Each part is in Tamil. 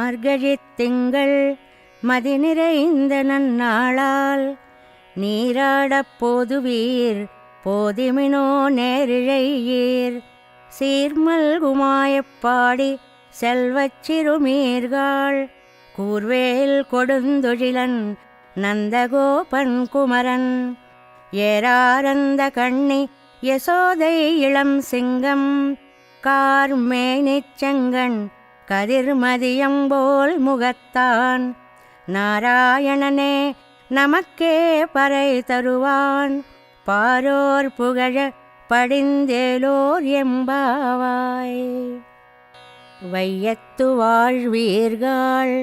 மார்கழித் திங்கள் மதி நிறைந்த நன்னாளால் நீராடப் போதுவீர் போதிமினோ நேரிழையீர் சீர்மல்குமாயப்பாடி செல்வச் சிறுமீர்காள் கூர்வேல் கொடுந்தொழிலன் நந்தகோபன் குமரன் ஏராரந்த கண்ணி யசோதை இளம் சிங்கம் கார்மேனிச் செங்கண் கதிர்மதியம்போல் முகத்தான் நாராயணனே நமக்கே பறை தருவான் பாரோர் புகழ படிந்தேலோர் எம்பாவாய். வையத்து வாழ்வீர்கள்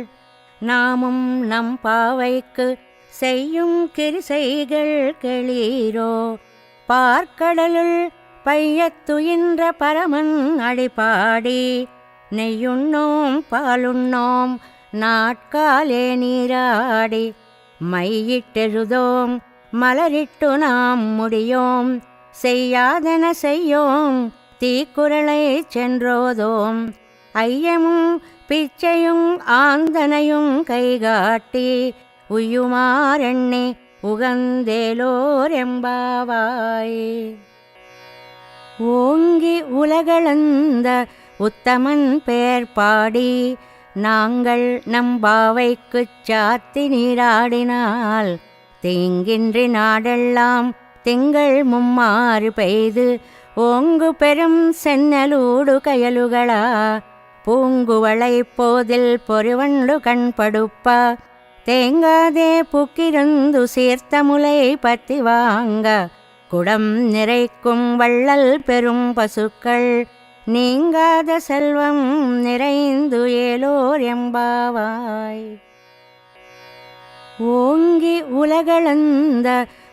நாமும் நம் பாவைக்கு செய்யும் கிரிசைகள் கெளீரோ பார்க்கடலுள் பையத்துயின்ற பரமன் அடிபாடி நெய்யுண்ணோம் பாலுண்ணோம் நாட்காலே நீராடி மையிட்டெழுதோம் மலரிட்டு நாம் முடியோம் செய்யாதன செய்யோம் தீக்குறளை சென்றோதோம் ஐயமும் பிச்சையும் ஆந்தனையும் கைகாட்டி உய்யுமாறெண்ணி உகந்தேலோர் எம்பாவாய். ஓங்கி உலகளந்த உத்தமன் பேர் பாடி நாங்கள் நம்பாவைக்குச் சாத்தி நீராடினால் தீங்கின்றி நாடெல்லாம் திங்கள் மும்மாறு பெய்து ஓங்கு பெரும் சென்னலூடு கயலுகளா பூங்குவளை போதில் பொறிவண்டு கண்படுப்ப தேங்காதே புக்கிருந்து சீர்த்த முலை பத்தி வாங்க குடம் நிறைக்கும் வள்ளல் பெரும் பசுக்கள் நீங்காத செல்வம் நிறைந்து ஏலோர் எம்பாவாய். ஓங்கி உலகளந்த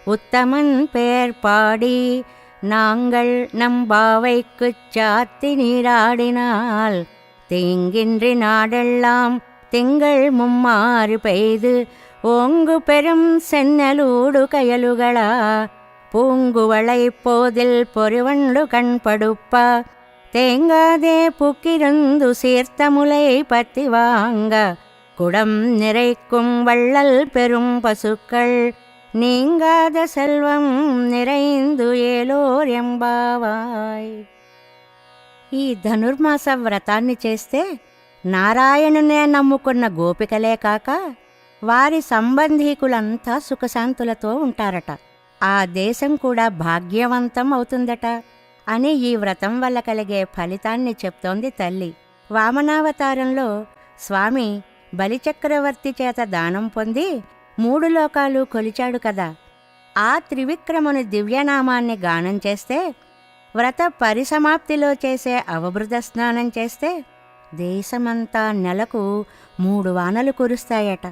உத்தமன் பேர் பாடி நாங்கள் நம்பாவைக்குச் சாத்தி நீராடினால் தீங்கின்றி நாடெல்லாம் திங்கள் மும்மாறு பெய்து ஓங்கு பெரும் சென்னலூடு கயலுகளா பூங்குவளை போதில் பொறிவண்டு கண்படுப்ப தேங்காதே புக்கிருந்து சீர்த்த முலை பத்தி வாங்க குடம் நிறைக்கும் வள்ளல் பெரும் பசுக்கள் நீங்காத செல்వం நிறைందు ఏలోర్ ఎంబావాయ్. ఈ ధనుర్మాస వ్రతాన్ని చేస్తే నారాయణునే నమ్ముకున్న గోపికలే కాక వారి సంబంధీకులంతా సుఖశాంతులతో ఉంటారట. ఆ దేశం కూడా భాగ్యవంతం అవుతుందట అని ఈ వ్రతం వల్ల కలిగే ఫలితాన్ని చెప్తోంది తల్లి. వామనావతారంలో స్వామి బలిచక్రవర్తి చేత దానం పొంది 3 లోకాలు కొలిచాడు కదా. ఆ త్రివిక్రముని దివ్యనామాన్ని గానం చేస్తే, వ్రత పరిసమాప్తిలో చేసే అవబృత స్నానం చేస్తే దేశమంతా నెలకు 3 వానలు కురుస్తాయట.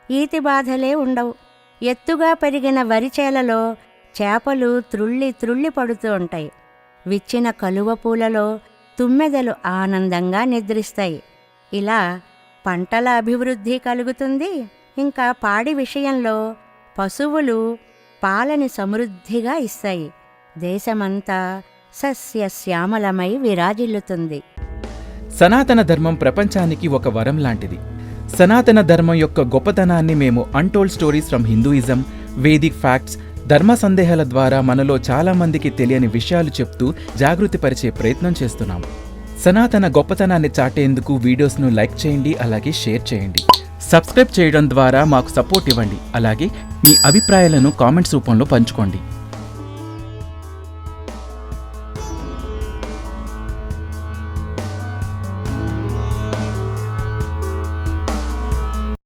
ఈతి బాధలే ఉండవు. ఎత్తుగా పెరిగిన వరిచేలలో చేపలు త్రుళ్ళి త్రుళ్ళి పడుతూ ఉంటాయి. విచ్చిన కలువ పూలలో తుమ్మెదలు ఆనందంగా నిద్రిస్తాయి. ఇలా పంటల అభివృద్ధి కలుగుతుంది. ఇంకా పాడి విషయంలో పశువులు పాలని సమృద్ధిగా ఇస్తాయి. దేశమంతా సస్యశ్యామలమై విరాజిల్లుతుంది. సనాతన ధర్మం ప్రపంచానికి ఒక వరం లాంటిది. సనాతన ధర్మం యొక్క గొప్పతనాన్ని మేము untold stories from Hinduism, Vedic facts, ధర్మ సందేహాల ద్వారా మనలో చాలామందికి తెలియని విషయాలు చెప్తూ జాగృతిపరిచే ప్రయత్నం చేస్తున్నాము. సనాతన గొప్పతనాన్ని చాటేందుకు వీడియోస్ను లైక్ చేయండి, అలాగే షేర్ చేయండి. సబ్స్క్రైబ్ చేయడం ద్వారా మాకు సపోర్ట్ ఇవ్వండి. అలాగే మీ అభిప్రాయాలను కామెంట్స్ రూపంలో పంచుకోండి.